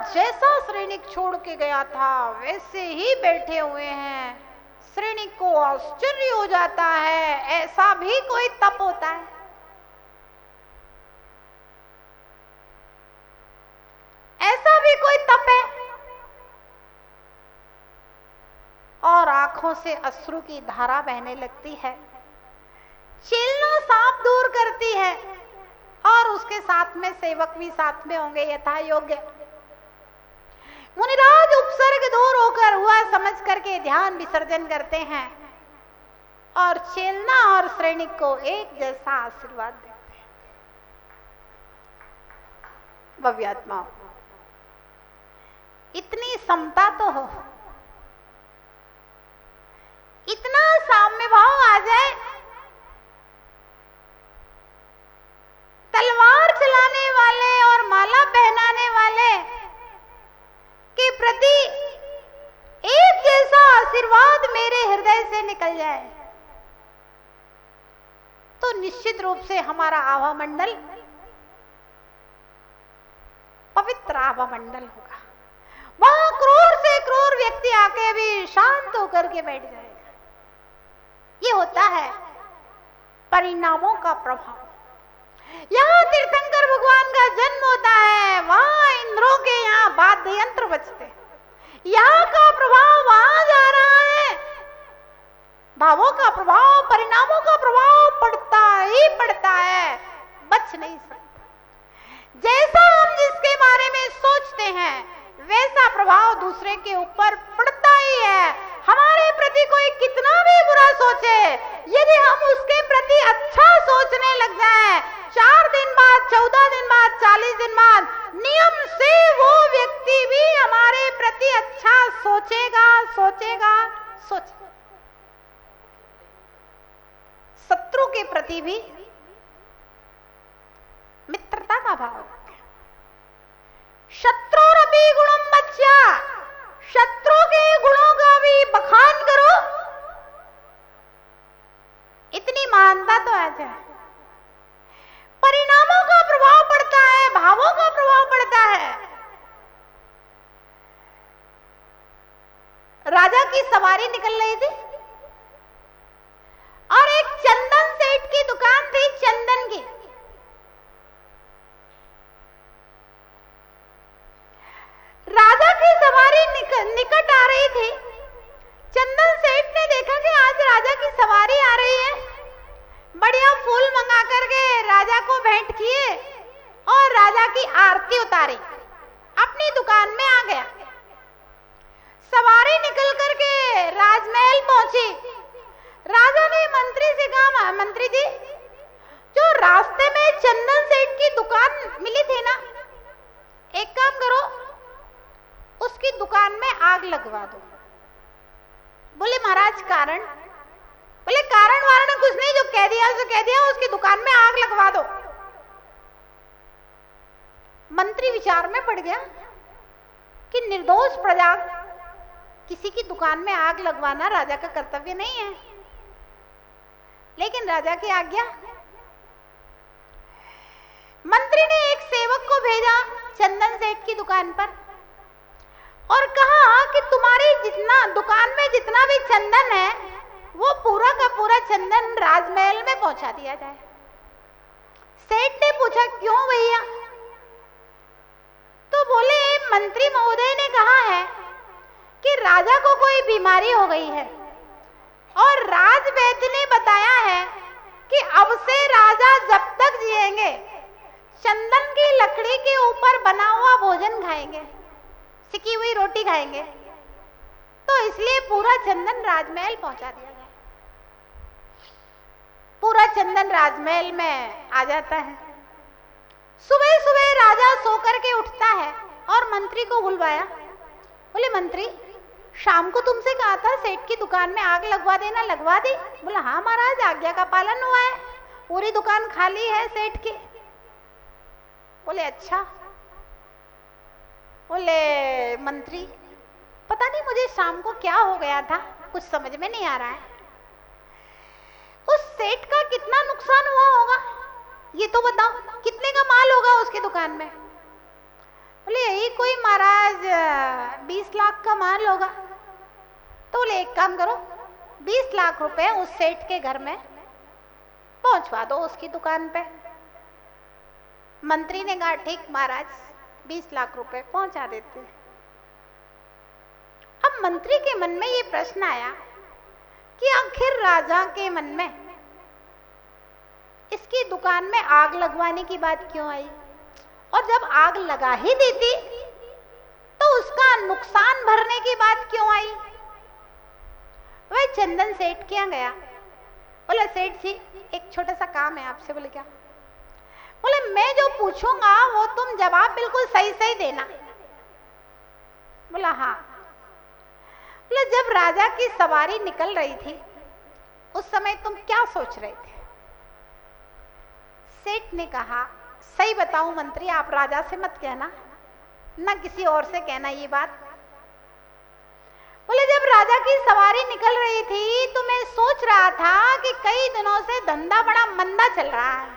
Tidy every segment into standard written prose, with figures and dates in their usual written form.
जैसा श्रेणिक छोड़ के गया था वैसे ही बैठे हुए हैं। श्रेणिक को आश्चर्य हो जाता है, ऐसा भी कोई तप होता है? ऐसा भी कोई तप है? और आंखों से अश्रु की धारा बहने लगती है। चेलना सांप दूर करती है और उसके साथ में सेवक भी साथ में होंगे यथा योग्य। मुनिराज उपसर्ग दूर होकर हुआ समझ करके ध्यान विसर्जन करते हैं और चेलना और श्रेणिक को एक जैसा आशीर्वाद देते हैं। भव्यात्मा, इतनी समता तो हो, इतना साम्य भाव आ जाए, तलवार चलाने वाले और माला पहनाने वाले के प्रति एक जैसा आशीर्वाद मेरे हृदय से निकल जाए तो निश्चित रूप से हमारा आभा मंडल पवित्र आभा मंडल होगा। वहां क्रूर से क्रूर व्यक्ति आके भी शांत होकर के बैठ जाएगा। ये होता है परिणामों का प्रभाव। यहाँ तीर्थंकर भगवान का जन्म होता है, वहां इंद्रों के यहाँ वाद्य यंत्र बजते हैं। यहाँ का प्रभाव वहां जा रहा है। भावों का प्रभाव, परिणामों का प्रभाव पड़ता ही पड़ता है, बच नहीं सकता। जैसा हम जिसके बारे में सोचते हैं वैसा प्रभाव दूसरे के ऊपर पड़ता ही है। हमारे प्रति कोई कितना भी बुरा सोचे, यदि हम उसके प्रति अच्छा सोचने लग जाएं, 4 दिन बाद, 14 दिन बाद, 40 दिन बाद नियम से वो व्यक्ति भी हमारे प्रति अच्छा सोचेगा, सोचेगा। शत्रु के प्रति भी मित्रता का भाव रखें। शत्रुरपि गुणम बच्या, शत्रु के गुणों का भी बखान करो। इतनी महानता तो आ जाए। परिणामों का प्रभाव पड़ता है, भावों का प्रभाव पड़ता है। राजा की सवारी निकल रही थी और एक चंदन सेठ की दुकान थी, चंदन की। राजा की सवारी निकट आ रही थी। चंदन सेठ ने देखा कि आज राजा की सवारी आ रही है। बढ़िया फूल मंगा करके राजा को भेंट किए और राजा की आरती उतारी, अपनी दुकान में आ गया। सवारी निकल करके राजमहल पहुंची। राजा ने मंत्री से कहा, मंत्री जी, जो रास्ते में चंदन सेठ की दुकान मिली थी ना, एक काम करो, उसकी दुकान में आग लगवा दो। बोले महाराज कारण? बोले कारण वारण कुछ नहीं, जो कह दिया उसे कह दिया, उसकी दुकान में आग लगवा दो। मंत्री विचार में पड़ गया कि निर्दोष प्रजा किसी की दुकान में आग लगवाना राजा का कर्तव्य नहीं है, लेकिन राजा की आज्ञा। मंत्री ने एक सेवक को भेजा चंदन सेठ की दुकान पर और कहा कि तुम्हारी दुकान में जितना भी चंदन है वो पूरा का पूरा चंदन राजमहल में पहुंचा दिया जाए। सेठ ने पूछा क्यों भैया? तो बोले मंत्री महोदय ने कहा है कि राजा को कोई बीमारी हो गई है और राजवैद्य ने बताया है कि अब से राजा जब तक जिएंगे चंदन की लकड़ी के ऊपर बना हुआ भोजन खाएंगे, सिकी हुई रोटी खाएंगे, तो इसलिए पूरा चंदन राजमहल पहुंचा दिया जाए। पूरा चंदन राजमहल में आ जाता है। सुबह सुबह राजा सोकर के उठता है और मंत्री को बुलवाया। बोले मंत्री, शाम को तुमसे कहा था सेठ की दुकान में आग लगवा देना, लगवा दी? बोला हाँ महाराज, आज्ञा का पालन हुआ है, पूरी दुकान खाली है सेठ की। बोले अच्छा। बोले मंत्री, पता नहीं मुझे शाम को क्या हो गया था, कुछ समझ में नहीं आ रहा है। उस सेठ का कितना नुकसान हुआ होगा ये तो बताओ, कितने का माल होगा उसकी दुकान में? बोले यही कोई महाराज 20 लाख का माल होगा। तो बोले एक काम करो, 20 लाख रुपए उस सेठ के घर में पहुंचवा दो, उसकी दुकान पे। मंत्री ने कहा ठीक महाराज, 20 लाख रुपए पहुंचा देते हैं। अब मंत्री के मन में ये प्रश्न आया कि आखिर राजा के मन में इसकी दुकान में आग लगवाने की बात क्यों आई, और जब आग लगा ही देती तो उसका नुकसान भरने की बात क्यों आई। वह चंदन सेठ के यहाँ गया, बोला सेठ जी एक छोटा सा काम है आपसे। बोले क्या? बोले मैं जो पूछूंगा वो तुम जवाब बिल्कुल सही सही देना। बोला हाँ। बोले जब राजा की सवारी निकल रही थी उस समय तुम क्या सोच रहे थे? सेठ ने कहा सही बताऊं मंत्री, आप राजा से मत कहना, ना किसी और से कहना ये बात। बोले जब राजा की सवारी निकल रही थी तो मैं सोच रहा था कि कई दिनों से धंधा बड़ा मंदा चल रहा है,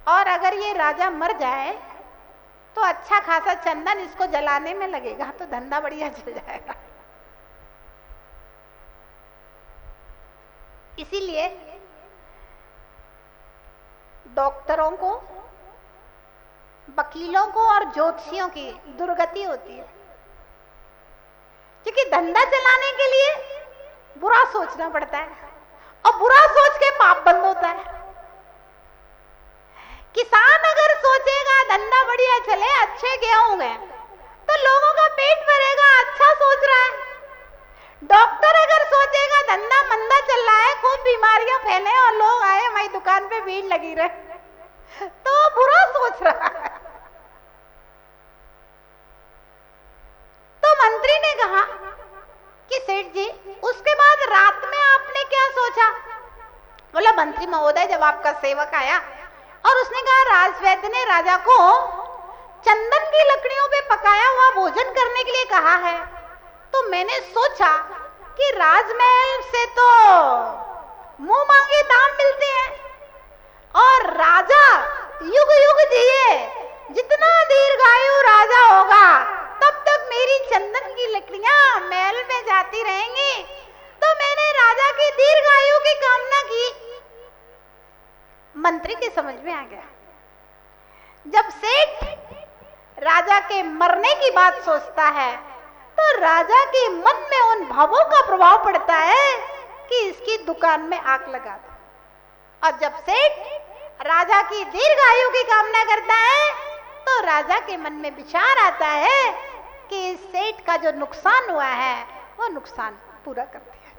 और अगर ये राजा मर जाए तो अच्छा खासा चंदन इसको जलाने में लगेगा तो धंधा बढ़िया चल जाएगा। इसीलिए डॉक्टरों को, वकीलों को और ज्योतिषियों की दुर्गति होती है, क्योंकि धंधा चलाने के लिए बुरा सोचना पड़ता है और बुरा सोच के पाप बंद होता है। किसान अगर सोचेगा धंधा बढ़िया चले, अच्छे गेहूं गए, तो लोगों का पेट भरेगा, अच्छा सोच रहा है। डॉक्टर अगर सोचेगा धंधा मंदा चल रहा है, खूब बीमारियां फैले और लोग आए हमारी दुकान पे भीड़ लगी रहे, तो बुरा सोच रहा है। तो मंत्री ने कहा कि सेठ जी उसके बाद रात में आपने क्या सोचा? बोला मंत्री महोदय जब आपका सेवक आया और उसने कहा राजवैद्य ने राजा को चंदन की लकड़ियों पे पकाया हुआ भोजन करने के लिए कहा है, तो मैंने सोचा कि राजमहल से तो मुंह मांगे दाम मिलते हैं और राजा युग युग जिए, जितना दीर्घायु राजा होगा तब तक मेरी चंदन की लकड़ियां महल में जाती रहेंगी, तो मैंने राजा की दीर्घायु की कामना की। मंत्री के समझ में आ गया, जब सेठ राजा के मरने की बात सोचता है तो राजा के मन में उन भावों का प्रभाव पड़ता है कि इसकी दुकान में आग लगा दो, और जब सेठ राजा की दीर्घायु की कामना करता है तो राजा के मन में विचार आता है कि इस सेठ का जो नुकसान हुआ है वो नुकसान पूरा कर दिया।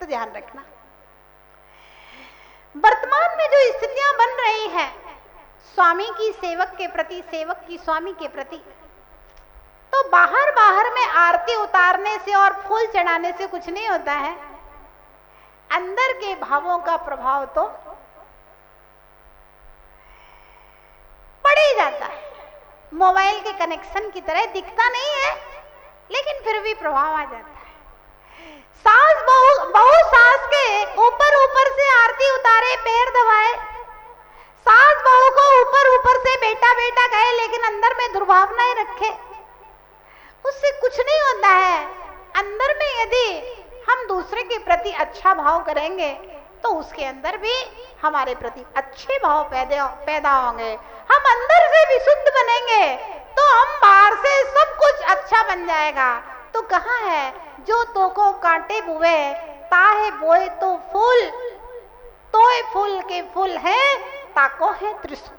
तो ध्यान रखना, वर्तमान में जो स्थितियां बन रही हैं स्वामी की सेवक के प्रति, सेवक की स्वामी के प्रति, तो बाहर बाहर में आरती उतारने से और फूल चढ़ाने से कुछ नहीं होता है, अंदर के भावों का प्रभाव तो पड़ ही जाता है। मोबाइल के कनेक्शन की तरह दिखता नहीं है लेकिन फिर भी प्रभाव आ जाता है। सास बहू सास के ऊपर ऊपर से आरती उतारे, पैर दबाए, सास बहू को ऊपर ऊपर से बेटा बेटा कहे लेकिन अंदर में दुर्भावनाएं रखे, उससे कुछ नहीं होता है। अंदर में यदि हम दूसरे के प्रति अच्छा भाव करेंगे तो उसके अंदर भी हमारे प्रति अच्छे भाव पैदा होंगे। हम अंदर से विशुद्ध बनेंगे तो हम बाहर से सब कुछ अच्छा बन जाएगा। तो कहाँ है जो तो को कांटे बुए, ताहे बोए तो फूल, तोए फूल के फूल है, ताको है त्रिशूल।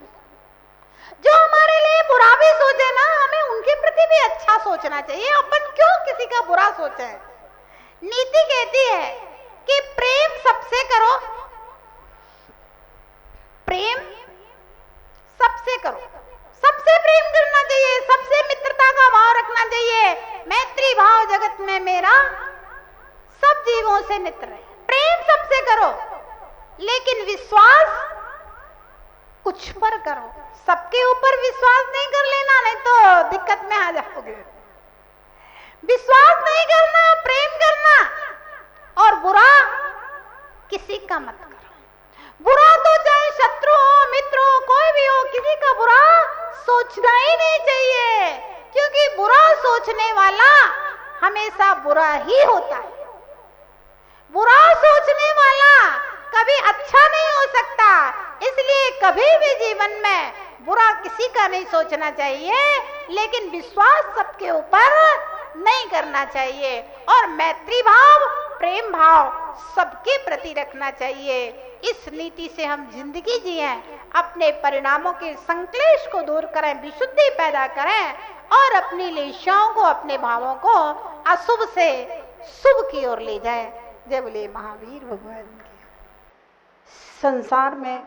जो हमारे लिए बुरा भी सोचे ना, हमें उनके प्रति भी अच्छा सोचना चाहिए। अपन क्यों किसी का बुरा सोचे? नीति कहती है कि प्रेम सबसे करो, प्रेम सबसे करो, सबसे प्रेम करना चाहिए, सबसे मित्रता का भाव रखना चाहिए। मैत्री भाव जगत में मेरा सब जीवों से मित्र है। प्रेम सबसे करो लेकिन विश्वास कुछ पर करो, सबके ऊपर विश्वास नहीं कर लेना, नहीं तो दिक्कत में आ जाओगे। विश्वास नहीं करना, प्रेम करना, और बुरा किसी का मत करो। बुरा तो चाहे शत्रु हो, मित्र हो, कोई भी हो, किसी का बुरा सोचना ही नहीं चाहिए। सोचने वाला हमेशा बुरा ही होता है। बुरा सोचने वाला कभी अच्छा नहीं हो सकता। इसलिए कभी भी जीवन में बुरा किसी का नहीं सोचना चाहिए, लेकिन विश्वास सबके ऊपर नहीं करना चाहिए और मैत्री भाव, प्रेम भाव सबके प्रति रखना चाहिए। इस नीति से हम जिंदगी जिए, अपने परिणामों के संक्लेश को दूर करें, विशुद्धि पैदा करें और अपनी लेशाओं को, अपने भावों को अशुभ से शुभ की ओर ले जाएं। जय बोले महावीर भगवान की। संसार में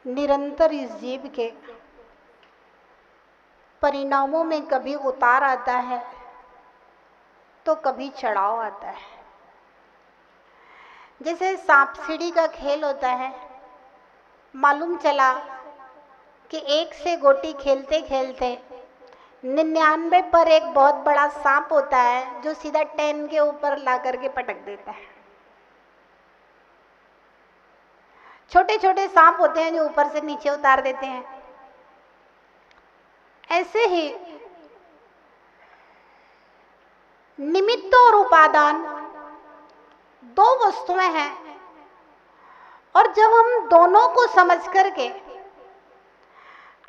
निरंतर इस जीव के परिणामों में कभी उतार आता है तो कभी चढ़ाव आता है। जैसे सांप सीढ़ी का खेल होता है, मालूम चला कि एक से गोटी खेलते खेलते 99 पर एक बहुत बड़ा सांप होता है जो सीधा 10 के ऊपर ला करके पटक देता है। छोटे छोटे सांप होते हैं जो ऊपर से नीचे उतार देते हैं। ऐसे ही निमित्त और उपादान दो वस्तुएं हैं, और जब हम दोनों को समझ करके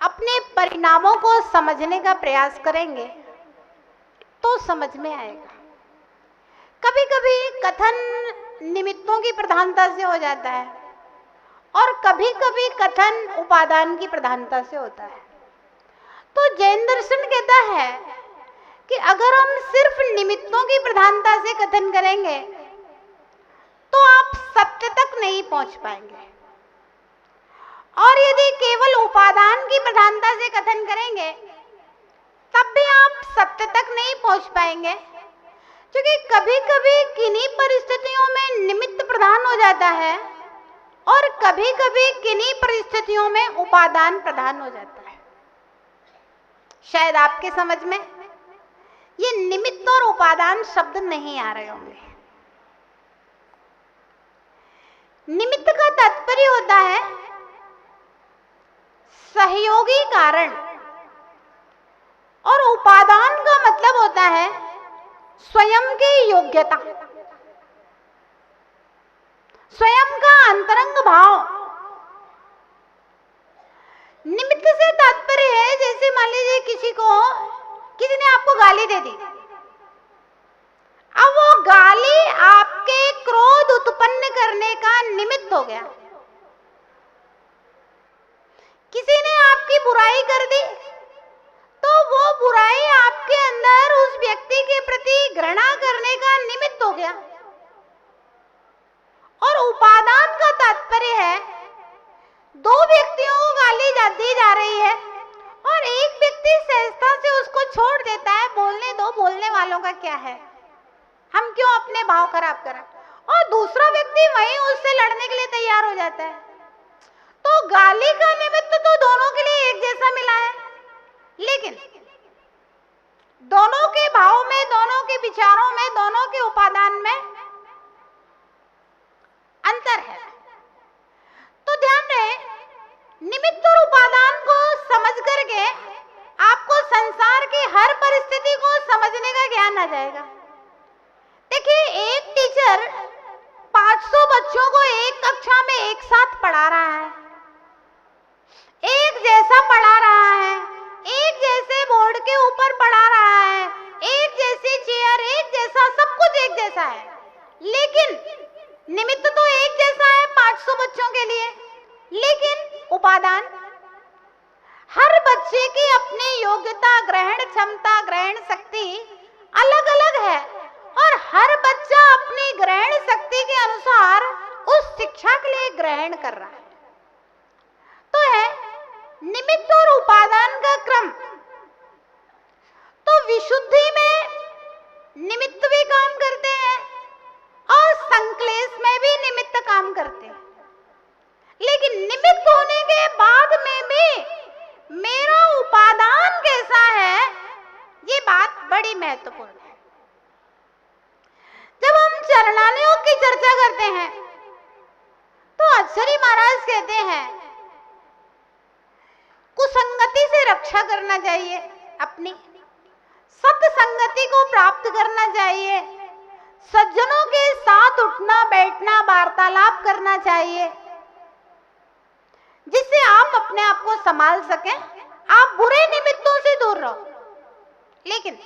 अपने परिणामों को समझने का प्रयास करेंगे तो समझ में आएगा। कभी कभी कथन निमित्तों की प्रधानता से हो जाता है और कभी कभी कथन उपादान की प्रधानता से होता है। तो जैन दर्शन कहता है कि अगर हम सिर्फ निमित्तों की प्रधानता से कथन करेंगे तो आप सत्य तक नहीं पहुंच पाएंगे, और यदि केवल उपादान की प्रधानता से कथन करेंगे तब भी आप सत्य तक नहीं पहुंच पाएंगे, क्योंकि कभी कभी किन्हीं परिस्थितियों में निमित्त प्रधान हो जाता है और कभी कभी किन्हीं परिस्थितियों में उपादान प्रधान हो जाता है। शायद आपके समझ में ये निमित्त और उपादान शब्द नहीं आ रहे होंगे। निमित्त का तात्पर्य होता है सहयोगी कारण, और उपादान का मतलब होता है स्वयं की योग्यता, स्वयं का अंतरंग भाव। निमित्त से तात्पर्य है, जैसे मान लीजिए किसी ने आपको गाली दे दी, अब वो गाली आपके क्रोध उत्पन्न करने का निमित्त हो गया। किसी ने आपकी बुराई कर दी तो वो बुराई आपके अंदर उस व्यक्ति के प्रति घृणा करने का निमित्त हो गया। और उपादान का तात्पर्य है दो व्यक्तियों को गाली दी जा रही है और एक व्यक्ति सहजता से उसको छोड़ देता है, बोलने दो, बोलने वालों का क्या है, हम क्यों अपने भाव खराब करें, और दूसरा व्यक्ति वहीं उससे लड़ने के लिए तैयार हो जाता है। तो गाली का निमित्त तो दोनों के लिए एक जैसा मिला है, लेकिन दोनों के भाव में, दोनों के विचारों में, दोनों के उपादान में अंतर है। तो ध्यान रहे, निमित्त और उपादान को समझ करके आपको संसार की हर परिस्थिति को समझने का ज्ञान आ जाएगा। देखिए, एक टीचर 500 बच्चों को एक कक्षा में एक साथ पढ़ा रहा है, एक जैसा पढ़ा रहा है, एक जैसे बोर्ड के ऊपर पढ़ा रहा है, एक जैसी चेयर, एक जैसा सब कुछ एक जैसा है, लेकिन निमित्त तो एक जैसा है 500 बच्चों के लिए, लेकिन उपादान हर बच्चे की अपनी योग्यता, ग्रहण क्षमता, ग्रहण शक्ति अलग अलग है, और हर बच्चा अपनी ग्रहण शक्ति के अनुसार उस शिक्षा के लिए ग्रहण कर रहा है। तो है निमित्त और उपादान का क्रम। तो विशुद्धि में निमित्त भी काम करते हैं और संक्लेश में भी निमित्त काम करते हैं, लेकिन निमित्त होने के बाद में भी मेरा उपादान कैसा है, ये बात बड़ी महत्वपूर्ण है। जब हम चरणालयों की चर्चा करते हैं तो अक्षरी महाराज कहते हैं रक्षा करना चाहिए अपनी, सत्संगति को प्राप्त करना चाहिए, सज्जनों के साथ उठना बैठना वार्तालाप करना चाहिए, जिससे आप अपने आप को संभाल सकें, आप बुरे निमित्तों से दूर रहो। लेकिन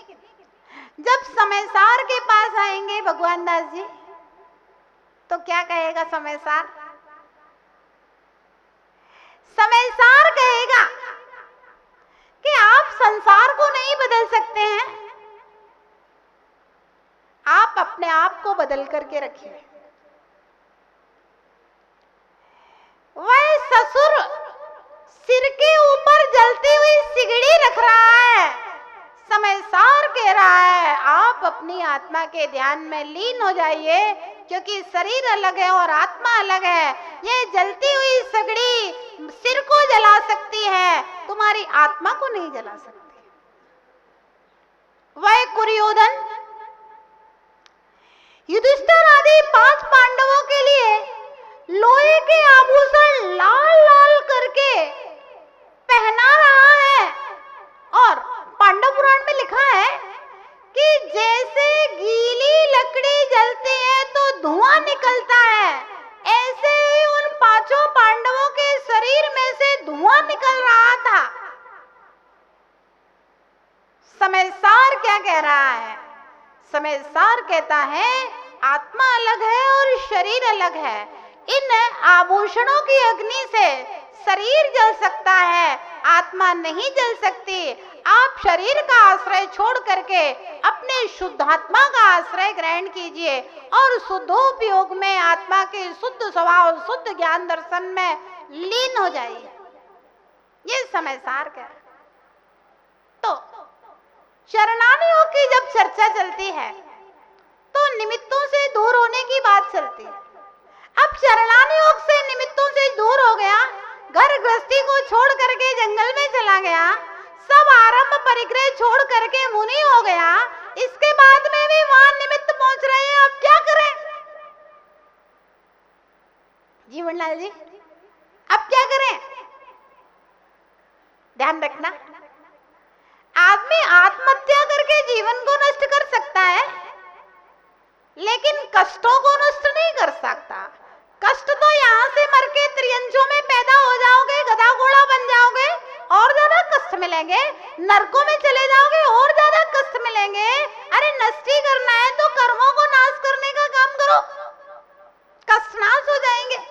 जब समयसार के पास आएंगे भगवान दास जी, तो क्या कहेगा समयसार? समयसार कहेगा कि आप संसार को नहीं बदल सकते हैं, आप अपने आप को बदल करके रखिए। वह ससुर सिर के ऊपर जलती हुई सिगड़ी रख रहा है, समयसार कह रहा है आप अपनी आत्मा के ध्यान में लीन हो जाइए, क्योंकि शरीर अलग है और आत्मा अलग है। ये जलती हुई सिगड़ी सिर को जला सकती है, तुम्हारी आत्मा को नहीं जला सकती। वह कुरियोधन युधिष्ठिर आदि 5 पांडवों के लिए लोहे के आभूषण लाल लाल करके पहना रहा है, और पांडव पुराण में लिखा है कि जैसे गीली लकड़ी जलती है तो धुआं निकलता है, ऐसे ही उन 5 पांडवों के शरीर में से धुआं निकल रहा था। समयसार क्या कह रहा है? समयसार कहता है आत्मा अलग है और शरीर अलग है। इन आभूषणों की अग्नि से शरीर जल सकता है, आत्मा नहीं जल सकती। आप शरीर का आश्रय छोड़ करके अपने शुद्धात्मा का आश्रय ग्रहण कीजिए और शुद्धोपयोग में आत्मा के शुद्ध स्वभाव शुद्ध ज्ञान दर्शन में लीन हो जाइए। ये समयसार कह। तो शरणार्थियों की जब चर्चा चलती है तो निमित्तों से दूर होने की बात चलती है। अब शरणार्थ योग से निमित्तों से दूर हो गया, घर गृहस्थी को छोड़ करके जंगल में चला गया, सब आरंभ परिग्रह छोड़ करके मुनि हो गया, इसके बाद में भी वहां निमित्त पहुंच रहे हैं। अब क्या करें जीवनलाल जी? अब क्या करें? ध्यान रखना, आदमी आत्महत्या करके जीवन को नष्ट कर सकता है, लेकिन कष्टों को नष्ट नहीं कर सकता। कष्ट तो यहाँ से मर के त्रियंचों में पैदा हो जाओगे, गधा घोड़ा बन जाओगे, और ज्यादा कष्ट मिलेंगे। नरकों में चले जाओगे, और ज्यादा कष्ट मिलेंगे। अरे नष्ट ही करना है तो कर्मों को नाश करने का काम करो, कष्ट नाश हो जाएंगे।